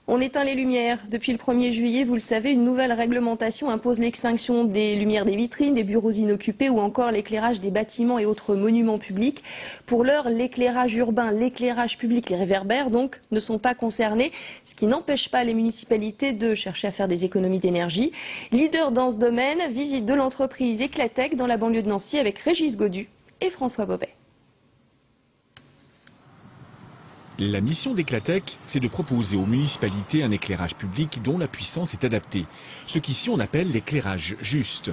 On éteint les lumières. Depuis le 1er juillet, vous le savez, une nouvelle réglementation impose l'extinction des lumières des vitrines, des bureaux inoccupés ou encore l'éclairage des bâtiments et autres monuments publics. Pour l'heure, l'éclairage urbain, l'éclairage public, les réverbères donc, ne sont pas concernés, ce qui n'empêche pas les municipalités de chercher à faire des économies d'énergie. Leader dans ce domaine, visite de l'entreprise Eclatec dans la banlieue de Nancy avec Régis Godu et François Bobet. La mission d'Eclatec, c'est de proposer aux municipalités un éclairage public dont la puissance est adaptée. Ce qu'ici on appelle l'éclairage juste.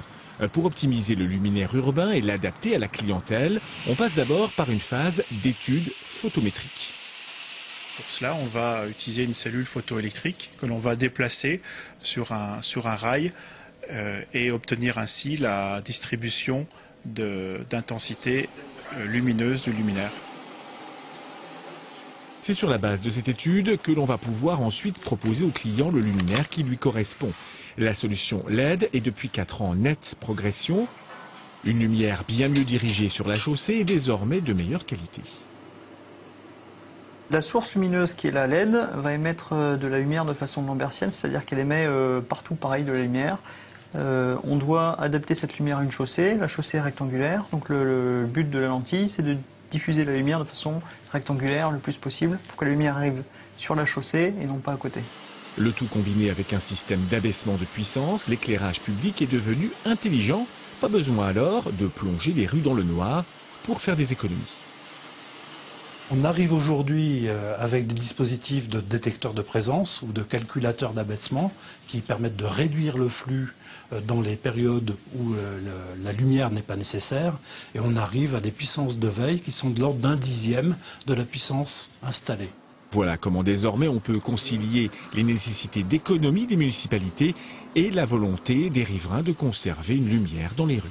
Pour optimiser le luminaire urbain et l'adapter à la clientèle, on passe d'abord par une phase d'étude photométrique. Pour cela, on va utiliser une cellule photoélectrique que l'on va déplacer sur un rail et obtenir ainsi la distribution d'intensité lumineuse du luminaire. C'est sur la base de cette étude que l'on va pouvoir ensuite proposer au client le luminaire qui lui correspond. La solution LED est depuis 4 ans en nette progression. Une lumière bien mieux dirigée sur la chaussée est désormais de meilleure qualité. La source lumineuse qui est la LED va émettre de la lumière de façon lambertienne, c'est-à-dire qu'elle émet partout pareil de la lumière. On doit adapter cette lumière à une chaussée. La chaussée est rectangulaire, donc le but de la lentille c'est de diffuser la lumière de façon rectangulaire le plus possible pour que la lumière arrive sur la chaussée et non pas à côté. Le tout combiné avec un système d'abaissement de puissance, l'éclairage public est devenu intelligent. Pas besoin alors de plonger les rues dans le noir pour faire des économies. On arrive aujourd'hui avec des dispositifs de détecteurs de présence ou de calculateurs d'abaissement qui permettent de réduire le flux dans les périodes où la lumière n'est pas nécessaire et on arrive à des puissances de veille qui sont de l'ordre d'1/10 de la puissance installée. Voilà comment désormais on peut concilier les nécessités d'économie des municipalités et la volonté des riverains de conserver une lumière dans les rues.